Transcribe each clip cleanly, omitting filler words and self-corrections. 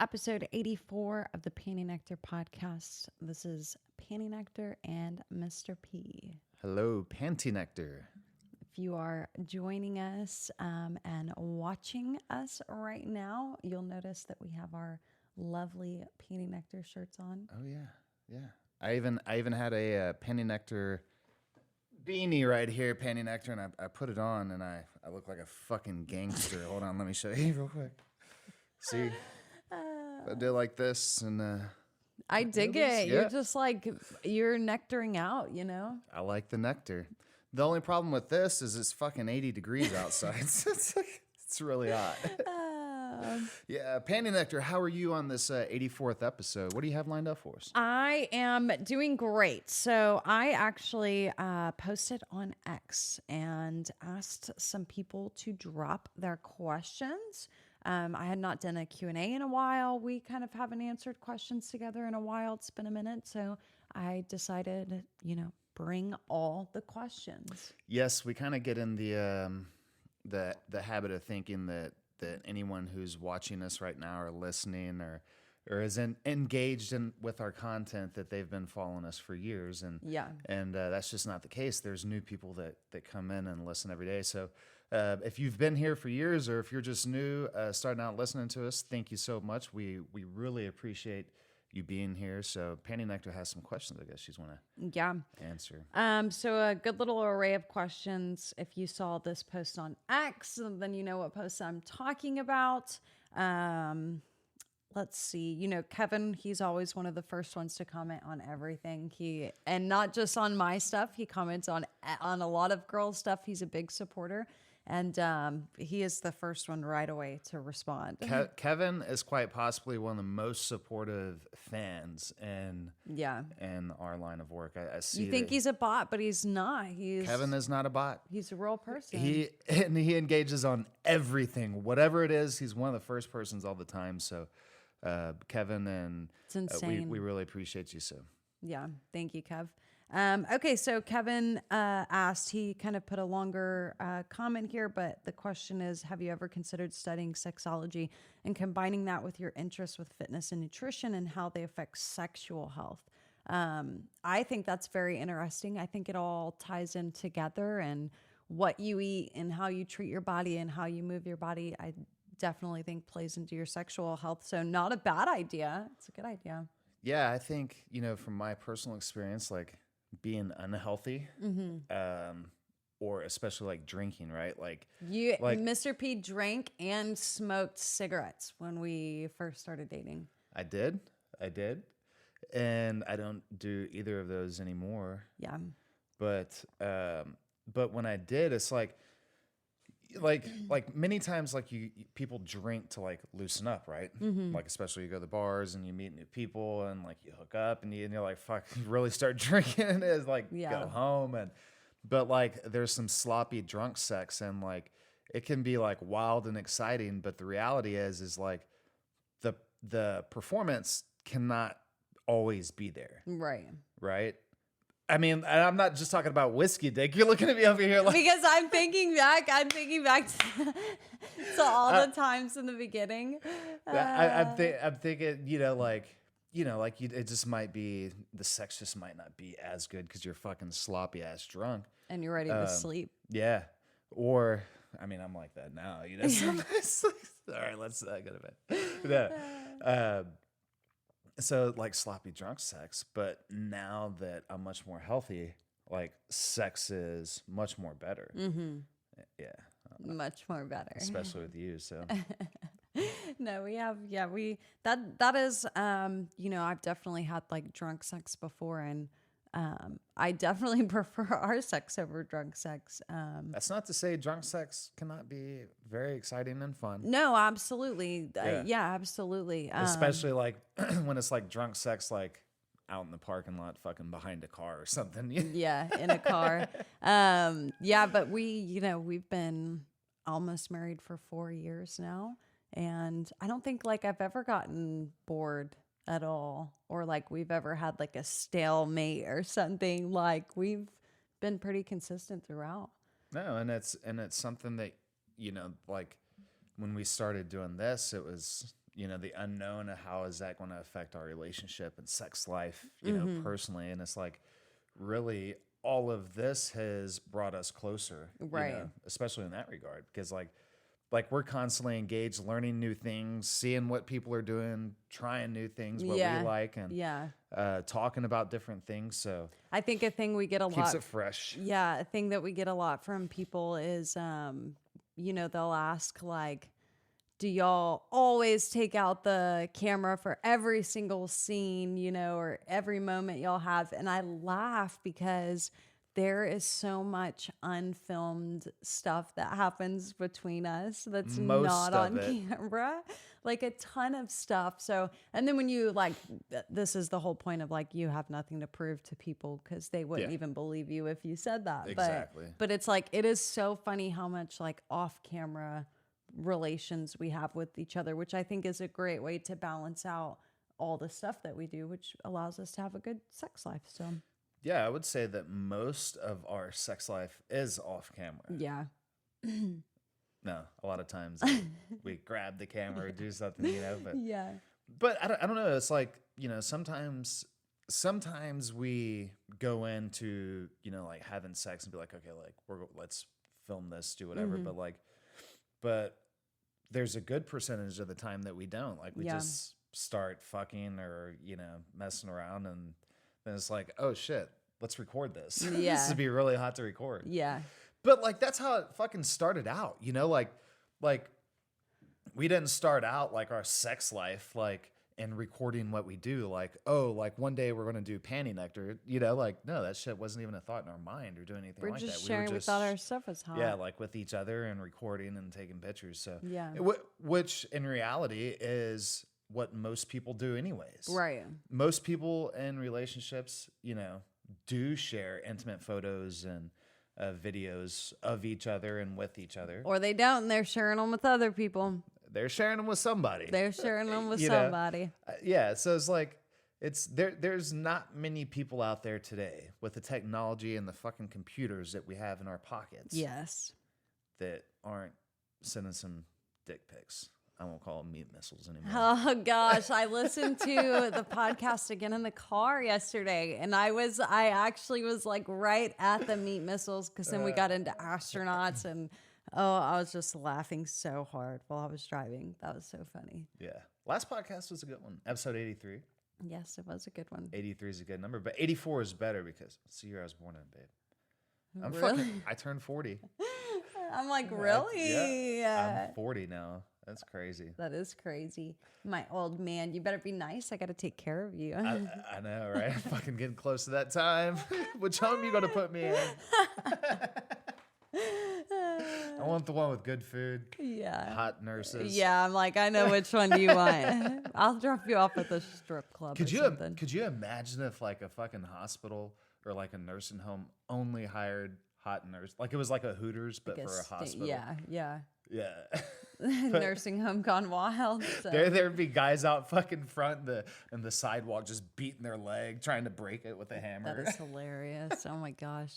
episode 84 of the PN84 podcast. This is PN84 and Mr. P. Hello, Panty Nectar. If you are joining us and watching us right now, you'll notice that we have our lovely PN84 shirts on. Oh yeah. I even had a Panty Nectar beanie right here, Panty Nectar, and I put it on, and I look like a fucking gangster. Hold on, let me show you real quick. See, I did like this, and I dig it. You're just like, you're nectaring out, you know? I like the nectar. The only problem with this is it's fucking 80 degrees outside. It's really hot. Yeah, Panty Nectar, how are you on this 84th episode? What do you have lined up for us? I am doing great. So I actually posted on X and asked some people to drop their questions. I had not done a Q&A in a while. We kind of haven't answered questions together in a while. It's been a minute. So I decided, bring all the questions. Yes, we kind of get in the habit of thinking that anyone who's watching us right now or listening or is engaged with our content, that they've been following us for years, and that's just not the case. There's new people that come in and listen every day. So if you've been here for years, or if you're just new, starting out listening to us, thank you so much. We really appreciate you being here. So Panty Nectar has some questions I guess she's want to answer. So a good little array of questions. If you saw this post on X, then you know what post I'm talking about. Let's see. Kevin, he's always one of the first ones to comment on everything. And not just on my stuff. He comments on a lot of girl stuff. He's a big supporter. And he is the first one right away to respond. Kevin is quite possibly one of the most supportive fans in our line of work. I see. You think he's a bot, but he's not. Kevin is not a bot. He's a real person. He engages on everything, whatever it is. He's one of the first persons all the time. So, Kevin, and it's insane. We really appreciate you. So, yeah, thank you, Kev. Okay, so Kevin asked, he kind of put a longer comment here, but the question is, have you ever considered studying sexology and combining that with your interest with fitness and nutrition and how they affect sexual health? I think that's very interesting. I think it all ties in together, and what you eat and how you treat your body and how you move your body, I definitely think plays into your sexual health. So not a bad idea. It's a good idea. Yeah, I think, from my personal experience, like, being unhealthy, or especially like drinking, right? Like Mr. P drank and smoked cigarettes when we first started dating. I did. And I don't do either of those anymore. Yeah. But when I did, it's like many times, like people drink to like loosen up, right? Mm-hmm. Like, especially you go to the bars and you meet new people and like you hook up and you're like, fuck, you really start drinking is like go home. But like there's some sloppy drunk sex, and like it can be like wild and exciting, but the reality is like the performance cannot always be there. Right. I mean, I'm not just talking about whiskey dick. You're looking at me over here like... Because I'm thinking back to all the times in the beginning. I'm thinking, it just might be, the sex just might not be as good because you're fucking sloppy ass drunk. And you're ready to sleep. Yeah. Or, I mean, I'm like that now. All right, let's go to bed. So like sloppy drunk sex, but now that I'm much more healthy, like sex is much more better. Mm-hmm. Yeah. Much more better. Especially with you, so. No, that is, I've definitely had like drunk sex before, and I definitely prefer our sex over drunk sex. That's not to say drunk sex cannot be very exciting and fun. No, absolutely. Yeah, absolutely. Especially like when it's like drunk sex, like out in the parking lot, fucking behind a car or something. Yeah, in a car. But we've been almost married for 4 years now, and I don't think like I've ever gotten bored at all, or like we've ever had like a stalemate or something. Like we've been pretty consistent throughout. No, and it's something that like when we started doing this, it was the unknown of how is that going to affect our relationship and sex life, personally. And it's like, really, all of this has brought us closer, Right. especially in that regard, because like we're constantly engaged, learning new things, seeing what people are doing, trying new things, what we like, and talking about different things. So I think a thing we get a keeps lot. it fresh. Yeah, a thing that we get a lot from people is, they'll ask like, do y'all always take out the camera for every single scene, or every moment y'all have? And I laugh because there is so much unfilmed stuff that happens between us that's Most not of on it. camera, like a ton of stuff. So, and then when you like, this is the whole point of like, you have nothing to prove to people because they wouldn't even believe you if you said that. Exactly. But it's like, it is so funny how much like off camera relations we have with each other, which I think is a great way to balance out all the stuff that we do, which allows us to have a good sex life. So Yeah, I would say that most of our sex life is off camera. yeah. No, a lot of times we grab the camera or do something, but Yeah. but I don't know. It's like, sometimes we go into, like having sex and be like, okay, like let's film this, do whatever. But there's a good percentage of the time that we don't. Like we just start fucking or, messing around, and then it's like, oh shit, let's record this. Yeah. This would be really hot to record. Yeah. But like that's how it fucking started out, like we didn't start out like our sex life like and recording what we do, like, oh, like one day we're gonna do panty nectar, like no, that shit wasn't even a thought in our mind or doing anything We're like just that. sharing. We thought our stuff was hot. Yeah, like with each other and recording and taking pictures. So Yeah. which in reality is what most people do anyways. Right. Most people in relationships, do share intimate photos and videos of each other and with each other. Or they don't, and they're sharing them with other people. They're sharing them with somebody. They're sharing them with You know? somebody. Yeah, so it's like there's not many people out there today with the technology and the fucking computers that we have in our pockets. Yes. That aren't sending some dick pics. I won't call them meat missiles anymore. Oh gosh, I listened to the podcast again in the car yesterday, and I actually was like right at the meat missiles, because then we got into astronauts, and I was just laughing so hard while I was driving. That was so funny. Yeah. Last podcast was a good one. Episode 83. Yes, it was a good one. 83 is a good number, but 84 is better because it's the year I was born in, babe. Really? I turned 40. I'm like, really? Yeah. I'm 40 now. That's crazy. That is crazy. My old man, you better be nice. I got to take care of you. I know, right? Fucking getting close to that time. Which home you going to put me in? I want the one with good food. Yeah. Hot nurses. Yeah, I'm like, I know which one you want. I'll drop you off at the strip club or something. Could you imagine if like a fucking hospital or like a nursing home only hired hot nurse? Like it was like a Hooters, but for a hospital. Yeah, yeah. Yeah. Nursing home gone wild. So. There'd be guys out fucking front in the sidewalk just beating their leg, trying to break it with a hammer. That is hilarious. Oh my gosh.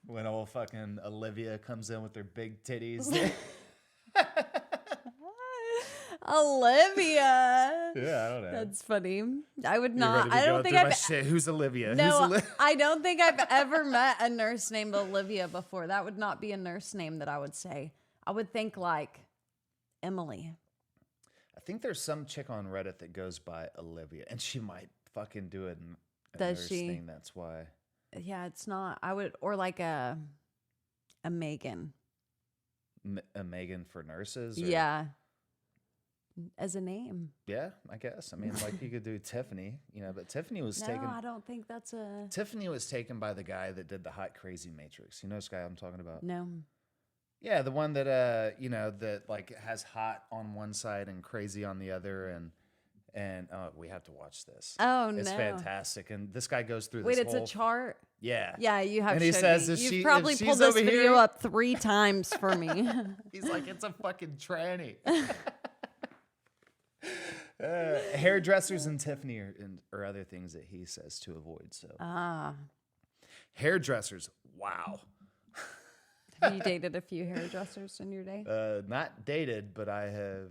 When old fucking Olivia comes in with her big titties. Olivia. Yeah, I don't know. That's funny. I would You're not. ready to I go don't think through my I've. shit. Who's Olivia? No, Who's I don't think I've ever met a nurse named Olivia before. That would not be a nurse name that I would say. I would think like Emily. I think there's some chick on Reddit that goes by Olivia, and she might fucking do a Does nurse she? thing. That's why. Yeah, it's not. I would, or like a Megan. A Megan for nurses? Or? Yeah. As a name. Yeah, I guess. I mean, like you could do Tiffany, but Tiffany was taken. No, I don't think that's a. Tiffany was taken by the guy that did the Hot Crazy Matrix. You know this guy I'm talking about? No. Yeah, the one that that like has hot on one side and crazy on the other, and we have to watch this. Oh It's no. fantastic, and this guy goes through. Wait, this it's whole, a chart. Yeah. Yeah, you have. And he showed says me. if You've she- probably if she's pulled this over video here- up 3 times for me. He's like, it's a fucking tranny. Hairdressers and Tiffany are other things that he says to avoid. So hairdressers, wow. Have you dated a few hairdressers in your day? Not dated, but I have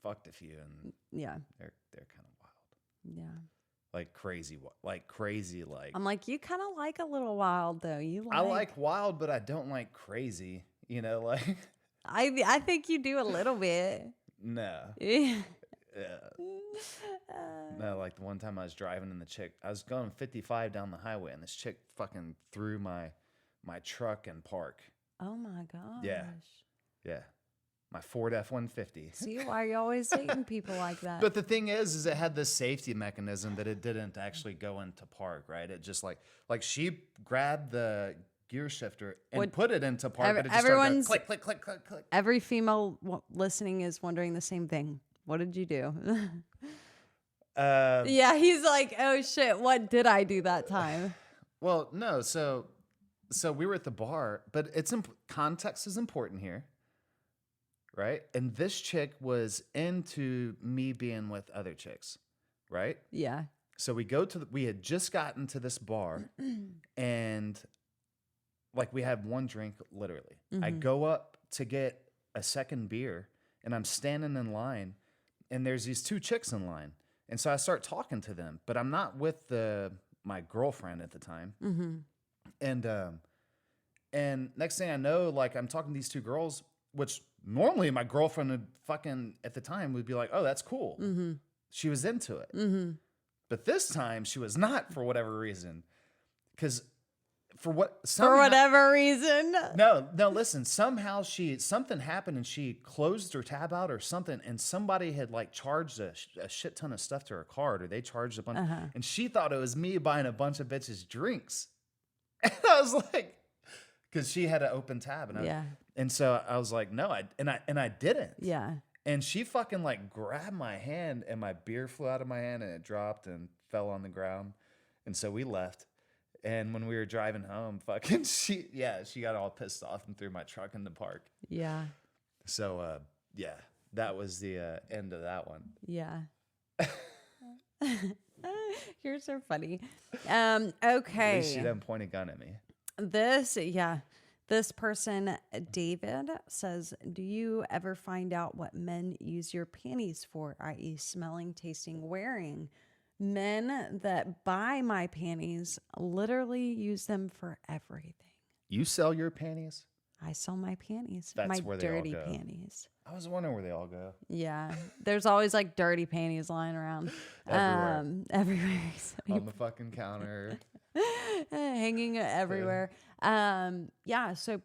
fucked a few, and Yeah. they're kind of wild. Yeah. Like crazy, like crazy, like. I'm like, you kind of like a little wild though. I like wild, but I don't like crazy. You know, like. I think you do a little bit. No. Yeah. No, like the one time I was driving and I was going 55 down the highway, and this chick fucking threw my truck in park. Oh my gosh. Yeah. My Ford F-150. See why you're always dating people like that. But the thing is it had this safety mechanism that it didn't actually go into park, right? It just like she grabbed the gear shifter and put it into park. And it just started going click, click, click, click. Every female listening is wondering the same thing. What did you do? Yeah, he's like, oh shit, what did I do that time? Well, no, so we were at the bar, but context is important here, right? And this chick was into me being with other chicks, right? Yeah. So we had just gotten to this bar, and like we had one drink, literally. Mm-hmm. I go up to get a second beer, and I'm standing in line, and there's these two chicks in line. And so I start talking to them, but I'm not with my girlfriend at the time. Mm-hmm. And next thing I know, like I'm talking to these two girls, which normally my girlfriend would fucking at the time would be like, oh, that's cool. Mm-hmm. She was into it. Mm-hmm. But this time she was not, for whatever reason. Because for whatever reason. No, listen, somehow something happened and she closed her tab out or something, and somebody had like charged a shit ton of stuff to her card, or they charged a bunch, and she thought it was me buying a bunch of bitches drinks. And I was like, because she had an open tab, and so I was like, no, I didn't. Yeah. And she fucking like grabbed my hand, and my beer flew out of my hand, and it dropped and fell on the ground. And so we left. And when we were driving home, fucking she got all pissed off and threw my truck in the park. Yeah. So that was the end of that one. Yeah. You're so funny. Okay. At least she didn't point a gun at me. This person, David, says, do you ever find out what men use your panties for, i.e. smelling, tasting, wearing? Men that buy my panties literally use them for everything. You sell your panties? I sell my panties. That's my where they dirty all go. Panties. I was wondering where they all go. Yeah. There's always like dirty panties lying around. Everywhere. On the fucking counter. Hanging everywhere. So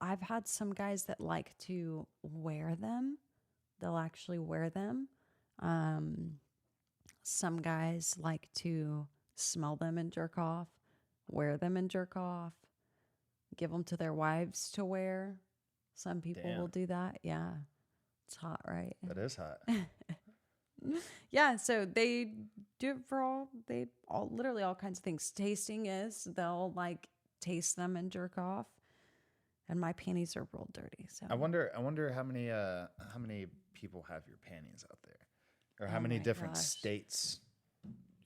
I've had some guys that like to wear them. They'll actually wear them. Some guys like to smell them and jerk off, wear them and jerk off, give them to their wives to wear. Some people will do that. Yeah. It's hot, right? That is hot. Yeah. So they do it for literally all kinds of things. Tasting is they'll like taste them and jerk off. And my panties are real dirty. So I wonder how many people have your panties out there? Or how many different states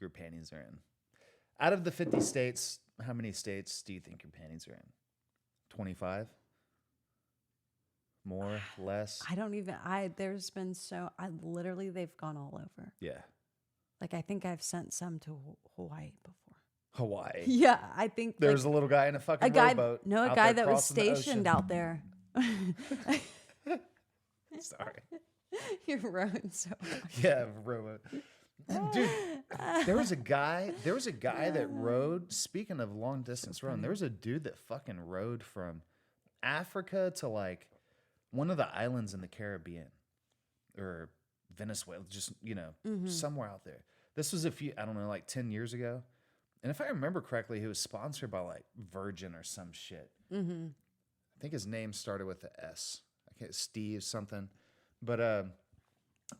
your panties are in? Out of the 50 states, how many states do you think your panties are in? 25? More? Less? literally, they've gone all over. Yeah. Like, I think I've sent some to Hawaii before. Hawaii? Yeah, I think. There's a little guy in a fucking rowboat. No, a guy that was stationed out there. Sorry. You're rowing so hard. Yeah, rowing. Dude, there was a guy that rowed, speaking of long distance rowing, there was a dude that fucking rowed from Africa to like one of the islands in the Caribbean or Venezuela, just, somewhere out there. This was like 10 years ago. And if I remember correctly, he was sponsored by like Virgin or some shit. Mm-hmm. I think his name started with the S. I can't, Steve something. But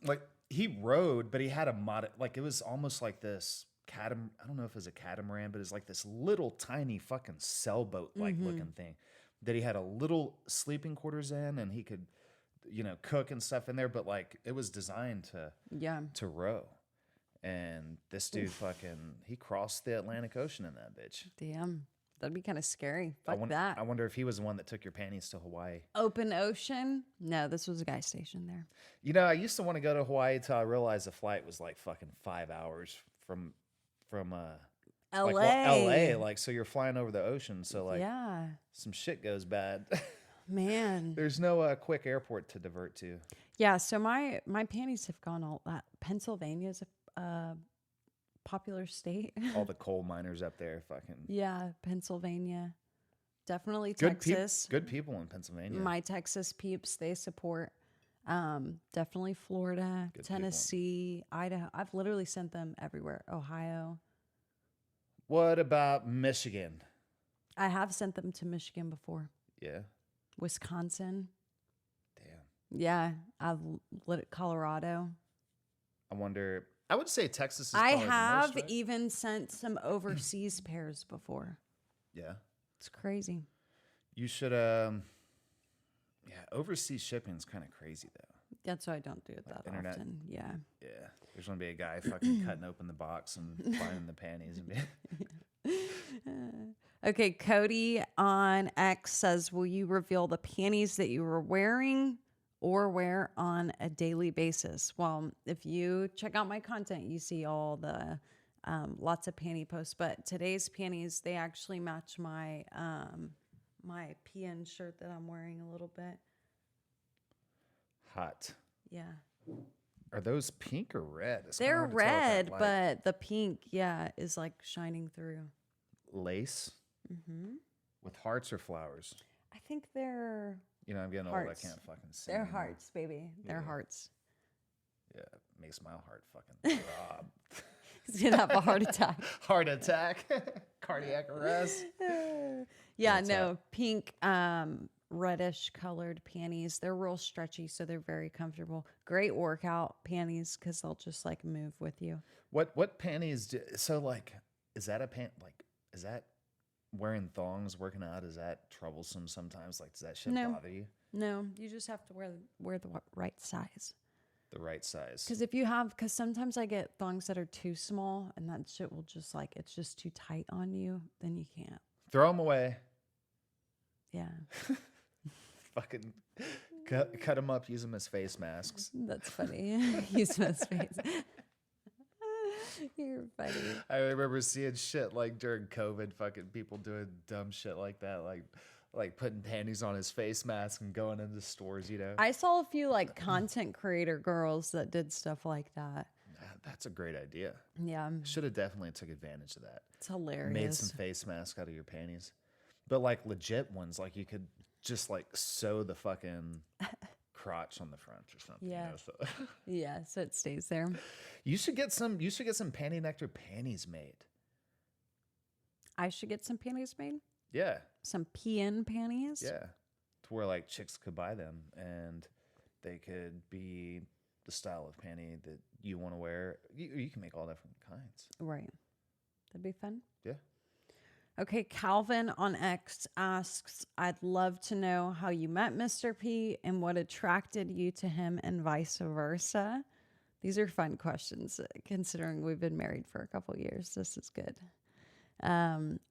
like he rode, but he had a like it was almost like this I don't know if it was a catamaran, but it's like this little tiny fucking sailboat like looking thing that he had a little sleeping quarters in, and he could, cook and stuff in there. But like it was designed to row. And this dude he crossed the Atlantic Ocean in that bitch. Damn. That'd be kind of scary. I Fuck that. I wonder if he was the one that took your panties to Hawaii. Open ocean? No, this was a guy stationed there. You know, I used to want to go to Hawaii till I realized the flight was like fucking 5 hours from LA. LA. Like, so you're flying over the ocean, so like Yeah. some shit goes bad. Man. There's no quick airport to divert to. Yeah, so my panties have gone all that. Pennsylvania's a popular state. All the coal miners up there, fucking Yeah, Pennsylvania. Definitely good Texas. good people in Pennsylvania. My Texas peeps, they support. Definitely Florida, Good Tennessee, Idaho. I've literally sent them everywhere. Ohio. What about Michigan? I have sent them to Michigan before. Yeah, Wisconsin. damn. Yeah, I've lit it Colorado. I wonder. I would say Texas is. I probably the have most, right? even sent some overseas pairs before. Yeah, It's crazy. you should. Yeah, overseas shipping is kind of crazy though. That's why I don't do it that internet. often. Yeah. Yeah, there's gonna be a guy fucking cutting open the box and finding the panties and be. Okay, Cody on X says, will you reveal the panties that you were wearing or wear on a daily basis? Well, if you check out my content, you see all the lots of panty posts. But today's panties, they actually match my my PN shirt that I'm wearing a little bit. Hot. Yeah. Are those pink or red? It's kinda They're hard to tell with that red, light. but the pink, yeah, is like shining through. Lace with hearts or flowers. I think they're You know, I'm getting Hearts. old. I can't fucking see. they're anymore. hearts, baby. They're Yeah. hearts. Yeah, it makes my heart fucking throb. He's gonna have a heart attack. Heart attack, cardiac arrest. Yeah, What's no, pink, reddish colored panties. They're real stretchy, so they're very comfortable. Great workout panties because they'll just like move with you. What panties? So like, is that a pant? Like, is that wearing thongs, working out? Is that troublesome sometimes? Like, does that shit No. bother you? No, you just have to wear the right size. The right size. Because sometimes I get thongs that are too small, and that shit will just like it's just too tight on you. Then you can't. Throw them away. Yeah, Fucking cut them up. Use them as face masks. that's funny. He's my face. You're funny. I remember seeing shit like during COVID, fucking people doing dumb shit like that, like putting panties on his face mask and going into stores, you know. I saw a few like content creator girls that did stuff like that. That's a great idea. Yeah, Should have definitely took advantage of that. it's hilarious. Made some face mask out of your panties, but like legit ones, like you could just like sew the fucking crotch on the front or something. Yeah. You know, so. Yeah, so it stays there. You should get some panty nectar panties made. I should get some panties made. Yeah. Some PN panties. Yeah, to where like chicks could buy them and they could be the style of panty that you want to wear. You can make all different kinds. Right. That'd be fun. Yeah. Okay, Calvin on X asks, I'd love to know how you met Mr. P and what attracted you to him and vice versa. These are fun questions, considering we've been married for a couple years. This is good.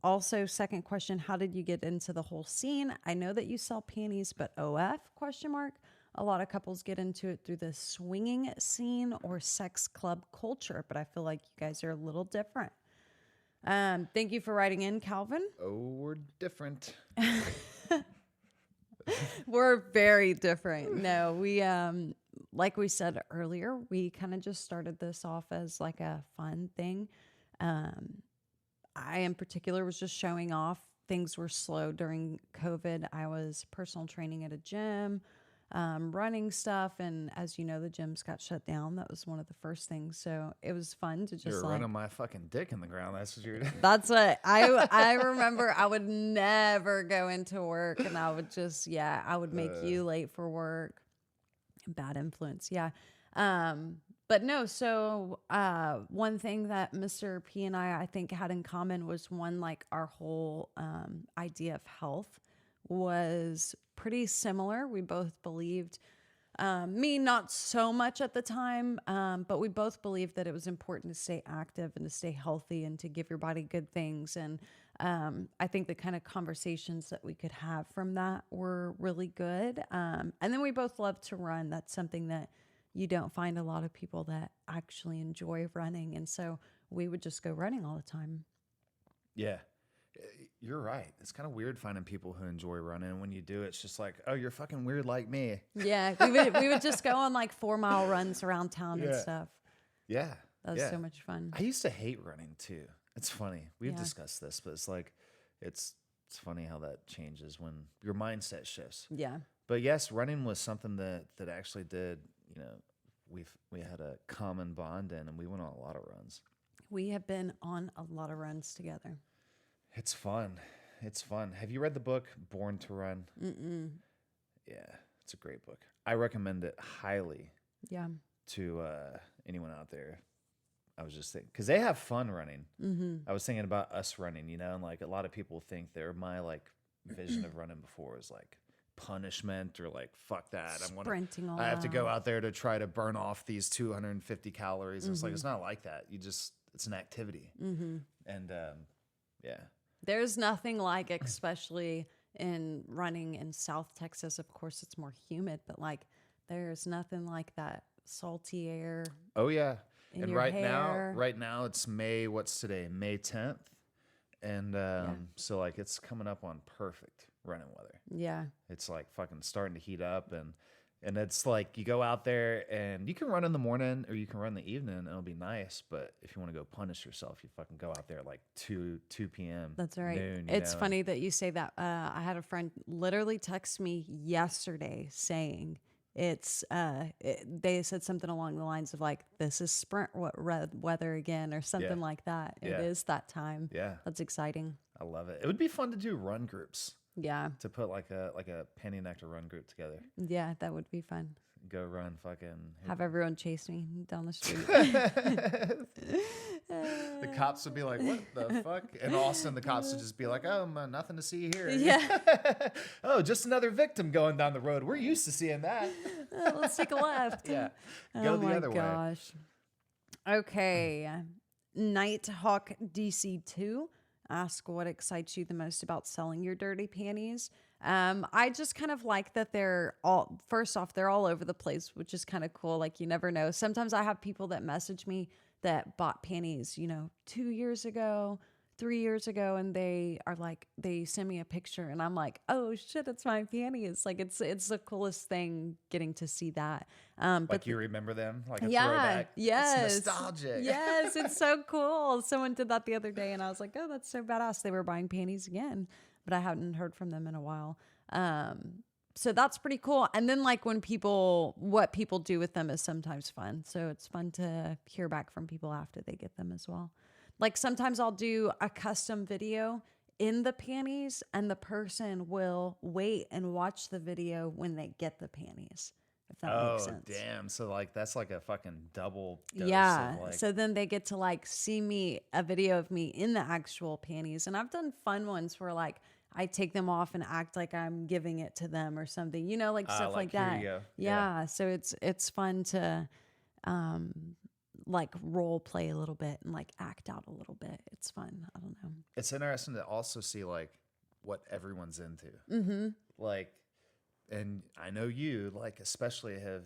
Also, second question, how did you get into the whole scene? I know that you sell panties, but OF, question mark. A lot of couples get into it through the swinging scene or sex club culture, but I feel like you guys are a little different. Thank you for writing in, Calvin. Oh, we're different. We're very different. No, we, like we said earlier, we kind of just started this off as like a fun thing. I, in particular, was just showing off. Things were slow during COVID. I was personal training at a gym, running stuff. And as you know, the gyms got shut down. That was one of the first things. So it was fun to just You're like, running my fucking dick in the ground. That's what you're doing. that's what I remember. I would never go into work and I would just, I would make you late for work. Bad influence. Yeah. But no, so one thing that Mr. P and I think had in common was one, like our whole idea of health was pretty similar. We both believed, me not so much at the time, but we both believed that it was important to stay active and to stay healthy and to give your body good things. And I think the kind of conversations that we could have from that were really good. And then we both love to run. That's something that you don't find a lot of people that actually enjoy running. And so we would just go running all the time. Yeah. You're right. It's kind of weird finding people who enjoy running. And when you do, it's just like, oh, you're fucking weird like me. Yeah, we would just go on like 4 mile runs around town and Yeah. stuff. Yeah. That was yeah. so much fun. I used to hate running too. It's funny. We've Yeah. discussed this, but it's like, it's funny how that changes when your mindset shifts. Yeah. But yes, running was something that actually did, you know, we had a common bond in, and we went on a lot of runs. We have been on a lot of runs together. It's fun. It's fun. Have you read the book Born to Run? Mm-mm. Yeah, it's a great book. I recommend it highly Yeah. to anyone out there. I was just thinking, because they have fun running. Mm-hmm. I was thinking about us running, you know, and like a lot of people think my like vision of running before is like punishment or like, fuck that. Sprinting all I have to go out. out there to try to burn off these 250 calories. And it's like, it's not like that. It's an activity. Mm-hmm. And yeah. There's nothing like, especially in running in South Texas. Of course, it's more humid, but like there's nothing like that salty air. Oh yeah. In And your hair. right now it's May, what's today? May 10th. And so like it's coming up on perfect running weather. Yeah. It's like fucking starting to heat up, and it's like you go out there and you can run in the morning or you can run in the evening and it'll be nice. But if you want to go punish yourself, you fucking go out there at like 2 p.m. That's right. Noon, It's funny that you say that. I had a friend literally text me yesterday saying they said something along the lines of like, this is sprint weather again or something like that. Yeah. It is that time. Yeah, That's exciting. I love it. It would be fun to do run groups. Yeah. To put like a Penny Nectar run group together. Yeah, that would be fun. Go run fucking. Have everyone chase me down the street. The cops would be like, what the fuck? And Austin, the cops would just be like, oh, nothing to see here. Yeah. Oh, just another victim going down the road. We're used to seeing that. Let's take a left. Yeah. Oh Go the my other way. gosh. Okay. Nighthawk DC2 ask what excites you the most about selling your dirty panties. I just kind of like that first off, they're all over the place, which is kind of cool. Like you never know. Sometimes I have people that message me that bought panties, 2 years ago, 3 years ago, and they send me a picture and I'm like, oh shit, it's my panties. Like it's the coolest thing getting to see that. Like you remember them? Like a yeah, throwback? yes. It's nostalgic. Yes, it's so cool. Someone did that the other day and I was like, oh, that's so badass. They were buying panties again, but I hadn't heard from them in a while. So that's pretty cool. And then like what people do with them is sometimes fun. So it's fun to hear back from people after they get them as well. Like sometimes I'll do a custom video in the panties and the person will wait and watch the video when they get the panties. If that makes sense. Oh, damn. So like that's like a fucking double dose Yeah. of like, So then they get to like see a video of me in the actual panties. And I've done fun ones where like I take them off and act like I'm giving it to them or something, like stuff like here that. you go. Yeah. So it's fun to like role play a little bit and like act out a little bit. It's fun. I don't know. It's interesting to also see like what everyone's into. Mm-hmm. Like, and I know you like especially have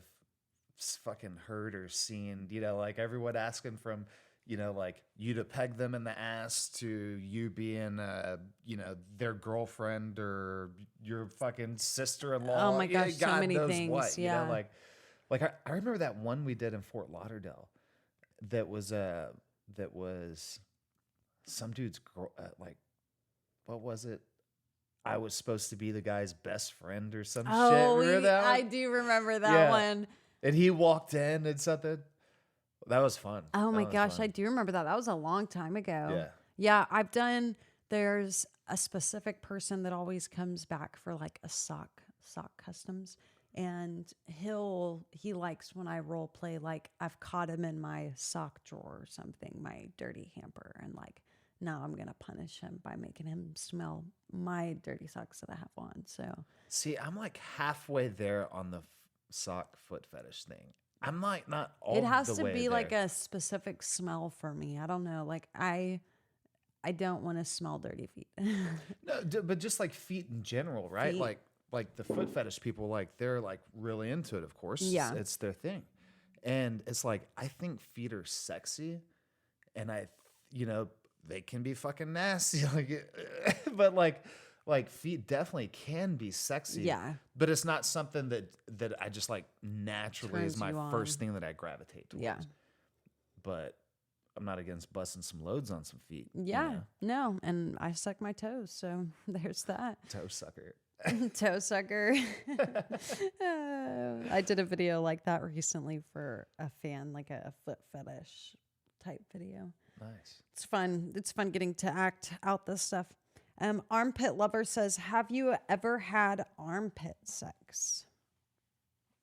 fucking heard or seen, like everyone asking from, like you to peg them in the ass to you being, their girlfriend or your fucking sister-in-law. Oh my gosh, so God many knows things. what, Yeah. Like I remember that one we did in Fort Lauderdale that was some dude's girl, like, what was it? I was supposed to be the guy's best friend or some shit. Remember that one? I do remember that one. And he walked in and something. That was fun. Oh my That was gosh, fun. I do remember that. That was a long time ago. Yeah. Yeah, there's a specific person that always comes back for like a sock customs. And he likes when I role play, like I've caught him in my sock drawer or something, my dirty hamper. And like, now I'm going to punish him by making him smell my dirty socks that I have on. So See, I'm like halfway there on the sock foot fetish thing. I'm like not all the way it has to be there. like a specific smell for me. I don't know. Like I I don't want to smell dirty feet. No, but just like feet in general, right? Feet. Like the foot fetish people, like they're like really into it. Of course, Yeah. it's their thing, and it's like I think feet are sexy, and they can be fucking nasty, but like feet definitely can be sexy. Yeah. but it's not something that I just like naturally is Turns my you on. first thing that I gravitate towards. Yeah. But I'm not against busting some loads on some feet. Yeah. No. And I suck my toes. So there's that. Toe sucker. Toe sucker. I did a video like that recently for a fan, like a foot fetish type video. Nice. It's fun. It's fun getting to act out this stuff. Armpit Lover says, have you ever had armpit sex?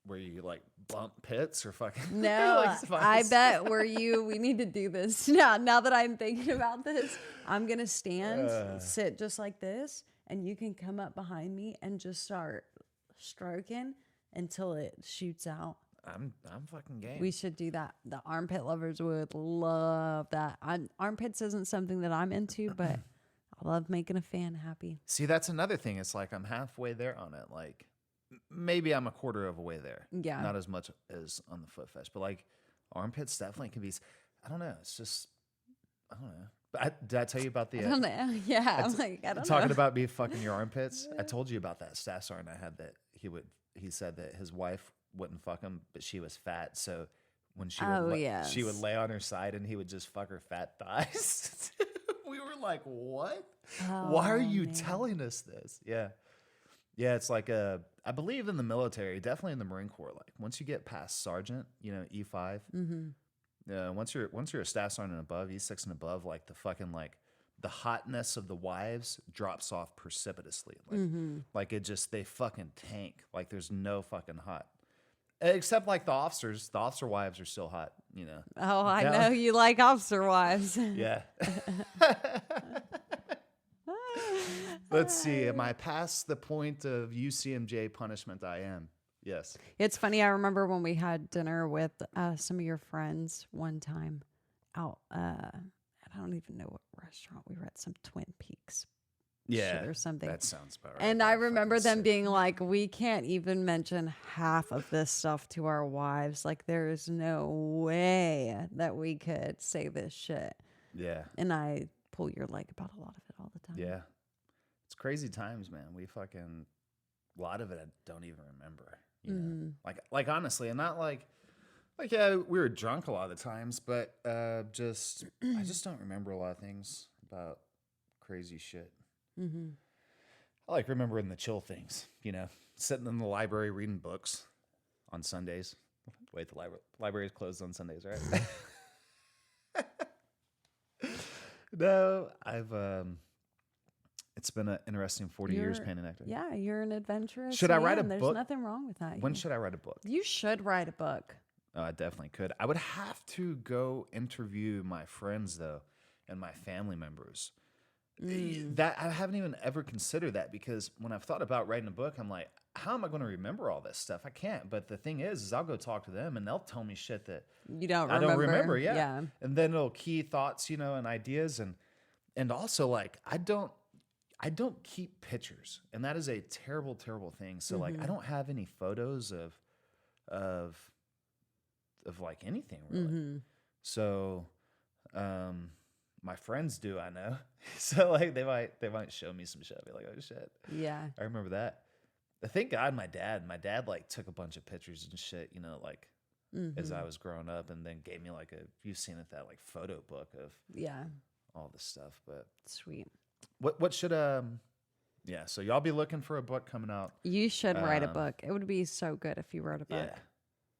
Where you like bump pits or fucking No, like I bet we need to do this. Now that I'm thinking about this, I'm going to sit just like this, and you can come up behind me and just start stroking until it shoots out. I'm fucking game. We should do that. The armpit lovers would love that. Armpits isn't something that I'm into, but I love making a fan happy. See, that's another thing. It's like I'm halfway there on it. Like maybe I'm a quarter of a way there. Yeah. Not as much as on the foot fetish, but like armpits definitely can be. I don't know. It's just I don't know. But did I tell you about the? I don't know. Yeah, I'm like I don't talking know. about me fucking your armpits. I told you about that staff sergeant I had that he said that his wife wouldn't fuck him, but she was fat, so when she she would lay on her side and he would just fuck her fat thighs. We were like, what? Why are you telling us this? Yeah. Yeah, it's like I believe in the military, definitely in the Marine Corps. Like once you get past sergeant, E5, once you're a staff sergeant and above, E6 and above, like the fucking like the hotness of the wives drops off precipitously. Like they fucking tank. Like there's no fucking hot. Except like the officers. The officer wives are still hot, Oh, I know you like officer wives. Yeah. Let's see. Am I past the point of UCMJ punishment? I am. Yes. It's funny. I remember when we had dinner with some of your friends one time out. I don't even know what restaurant we were at. Some Twin Peaks. Yeah. Or something. That sounds about right. And I remember them being like, we can't even mention half of this stuff to our wives. Like, there is no way that we could say this shit. Yeah. And I pull your leg about a lot of it all the time. Yeah. It's crazy times, man. A lot of it I don't even remember. Like honestly, and not like yeah, we were drunk a lot of the times, but I just don't remember a lot of things about crazy shit. I like remembering the chill things, sitting in the library reading books on Sundays. Wait, the library is closed on Sundays, right? No, it's been an interesting 40 years painting actor. Yeah, you're an adventurous. Should I write a There's book? nothing wrong with that. When should I write a book? You should write a book. Oh, I definitely could. I would have to go interview my friends though, and my family members. That I haven't even ever considered that, because when I've thought about writing a book, I'm like, how am I going to remember all this stuff? I can't. But the thing is I'll go talk to them and they'll tell me shit that you don't remember. I don't remember. Yeah. And then it'll key thoughts, and ideas, and also like I don't keep pictures, and that is a terrible, terrible thing. So like I don't have any photos of like anything really. So my friends do, I know. So like they might show me some shit. I'll be like, oh shit. Yeah. I remember that. Thank God my dad like took a bunch of pictures and shit, like as I was growing up, and then gave me like you've seen it, that like photo book of all this stuff. But sweet. What should yeah, so y'all be looking for a book coming out. You should write a book. It would be so good if you wrote a book. Yeah.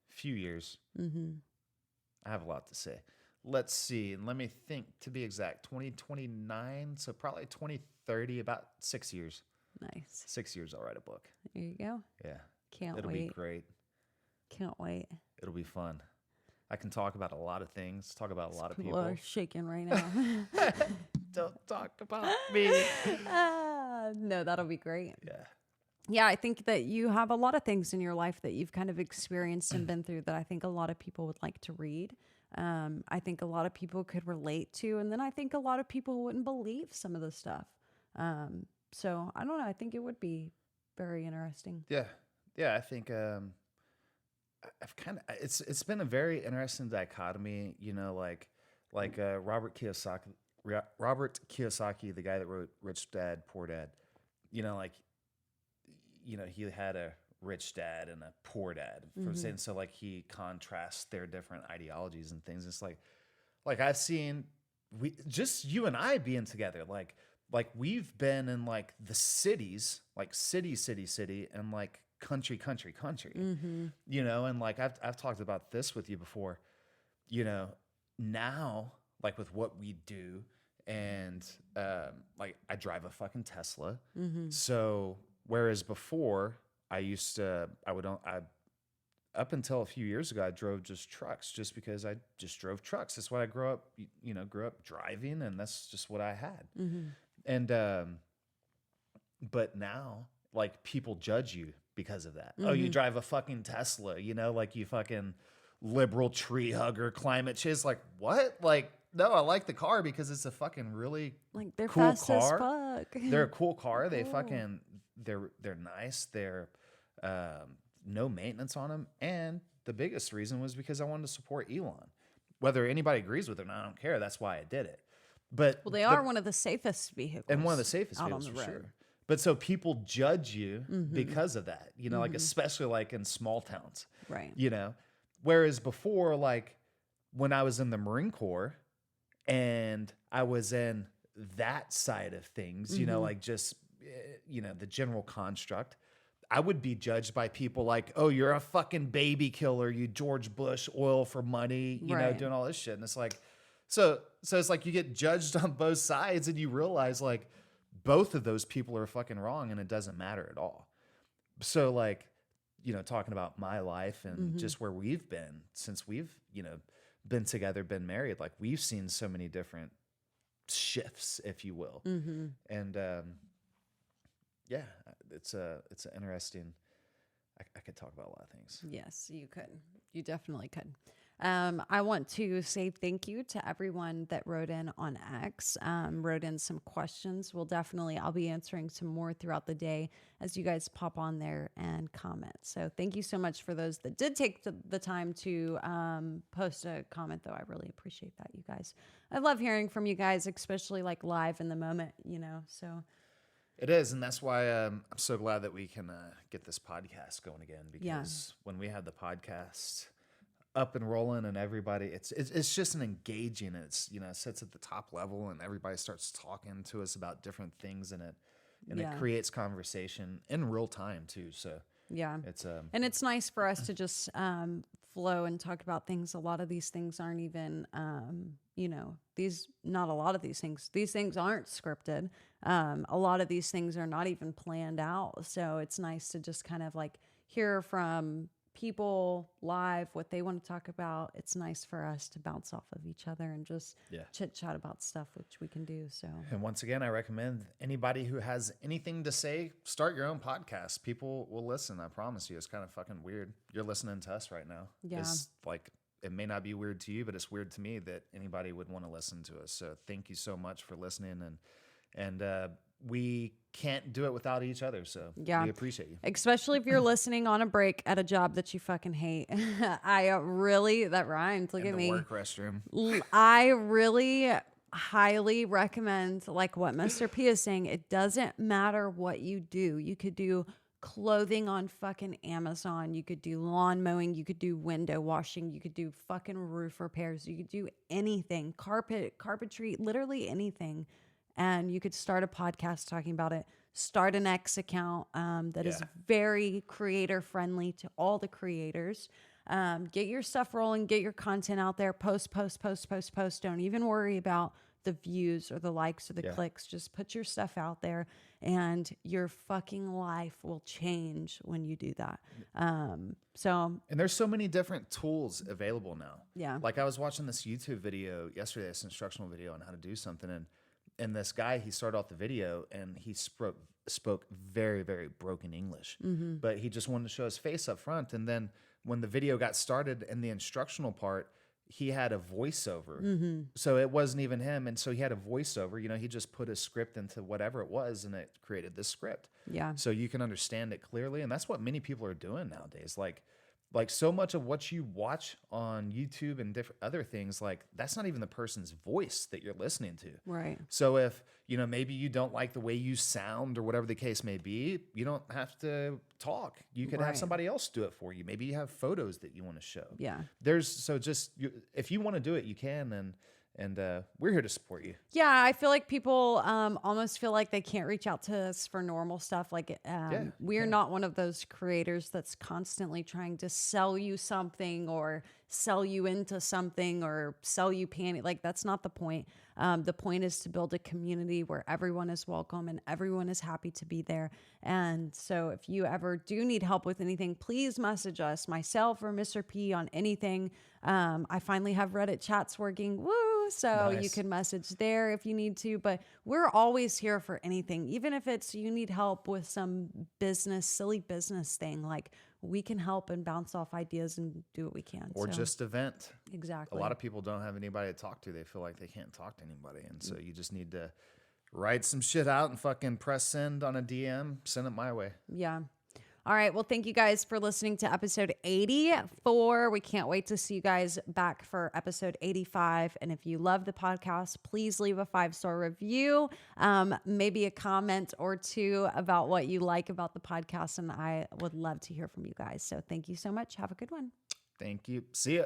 Few years. I have a lot to say. Let's see. And let me think, to be exact, 2029. So probably 2030, about 6 years. Nice. 6 years I'll write a book. There you go. Yeah. Can't It'll wait. be great. Can't wait. It'll be fun. I can talk about a lot of things, talk about a lot of People people. are shaking right now. Don't talk about me. No, that'll be great. Yeah. Yeah, I think that you have a lot of things in your life that you've kind of experienced and been through that I think a lot of people would like to read. I think a lot of people could relate to, and then I think a lot of people wouldn't believe some of the stuff. So I don't know. I think it would be very interesting. Yeah. Yeah. I think, I've kind of, it's been a very interesting dichotomy, you know, like Robert Kiyosaki, the guy that wrote Rich Dad, Poor Dad, you know, like, you know, he had a rich dad and a poor dad for saying, so like he contrasts their different ideologies and things. It's like I've seen just you and I being together, like we've been in like the cities, like city, and like country, you know, and like I've talked about this with you before, you know, now like with what we do, and like I drive a fucking Tesla, so whereas before I up until a few years ago, I drove just trucks just because I just drove trucks. That's what I grew up driving, and that's just what I had. And but now, like, people judge you because of that. Oh, you drive a fucking Tesla, you know, like you fucking liberal tree hugger, climate change. Like, what? Like, no, I like the car because it's a fucking really Like they're cool fast car. as fuck. They're a cool car. They Cool. fucking they're nice. They're no maintenance on them. And the biggest reason was because I wanted to support Elon. Whether anybody agrees with it or not, I don't care. That's why I did it. But Well, they are one of the safest vehicles. and one of the safest out on vehicles the for road. sure. But so people judge you because of that, you know, like especially like in small towns, Right. you know. Whereas before, like when I was in the Marine Corps and I was in that side of things, you know, like just, you know, the general construct, I would be judged by people like, oh, you're a fucking baby killer, you George Bush, oil for money, you know, Right. doing all this shit. And it's like, so it's like you get judged on both sides and you realize like both of those people are fucking wrong and it doesn't matter at all. So like, you know, talking about my life and just where we've been since we've, you know, been together, been married, like we've seen so many different shifts, if you will. And yeah, it's an interesting, I could talk about a lot of things. Yes, you could. You definitely could. I want to say thank you to everyone that wrote in on X, wrote in some questions. I'll be answering some more throughout the day as you guys pop on there and comment. So thank you so much for those that did take the time to post a comment, though. I really appreciate that, you guys. I love hearing from you guys, especially like live in the moment, you know, so. It is, and that's why I'm so glad that we can get this podcast going again, because when we have the podcast up and rolling and everybody, it's just an engaging, it's, you know, it sits at the top level and everybody starts talking to us about different things in it, and it creates conversation in real time too. So Yeah. it's and it's nice for us to just flow and talk about things. A lot of these things aren't even, you know, not a lot of these things aren't scripted. A lot of these things are not even planned out. So it's nice to just kind of like hear from people live what they want to talk about. It's nice for us to bounce off of each other and just chit chat about stuff, which we can do. So, and once again, I recommend anybody who has anything to say, start your own podcast. People will listen. I promise you. It's kind of fucking weird. You're listening to us right now. Yeah. It's like, it may not be weird to you, but it's weird to me that anybody would want to listen to us. So thank you so much for listening. And we can't do it without each other. So we appreciate you. Especially if you're listening on a break at a job that you fucking hate. That rhymed. Look In at the me. work restroom. I really highly recommend, like what Mr. P is saying, it doesn't matter what you do. You could do clothing on fucking Amazon. You could do lawn mowing. You could do window washing. You could do fucking roof repairs. You could do anything, carpentry, literally anything. And you could start a podcast talking about it. Start an X account that is very creator friendly to all the creators. Get your stuff rolling. Get your content out there. Post. Don't even worry about the views or the likes or the clicks. Just put your stuff out there, and your fucking life will change when you do that. And there's so many different tools available now. Yeah. Like I was watching this YouTube video yesterday, this instructional video on how to do something, and this guy, he started off the video and he spoke very, very broken English, but he just wanted to show his face up front. And then when the video got started in the instructional part, he had a voiceover. So it wasn't even him. And so he had a voiceover, you know, he just put a script into whatever it was and it created this script. Yeah. So you can understand it clearly. And that's what many people are doing nowadays. Like so much of what you watch on YouTube and different other things, like that's not even the person's voice that you're listening to. Right. So if, you know, maybe you don't like the way you sound or whatever the case may be, you don't have to talk. You could have somebody else do it for you. Maybe you have photos that you want to show. Yeah. If you want to do it, you can. And we're here to support you. Yeah, I feel like people almost feel like they can't reach out to us for normal stuff. Like we're not one of those creators that's constantly trying to sell you something or sell you into something or sell you panty. Like that's not the point. The point is to build a community where everyone is welcome and everyone is happy to be there. And so if you ever do need help with anything, please message us, myself or Mr. P, on anything. I finally have Reddit chats working. Woo! So Nice. you can message there if you need to, but we're always here for anything. Even if it's you need help with some silly business thing, like we can help and bounce off ideas and do what we can. Or just vent. Exactly. A lot of people don't have anybody to talk to. They feel like they can't talk to anybody. And so you just need to write some shit out and fucking press send on a DM, send it my way. Yeah. All right. Well, thank you guys for listening to episode 84. We can't wait to see you guys back for episode 85. And if you love the podcast, please leave a 5-star review, maybe a comment or two about what you like about the podcast. And I would love to hear from you guys. So thank you so much. Have a good one. Thank you. See ya.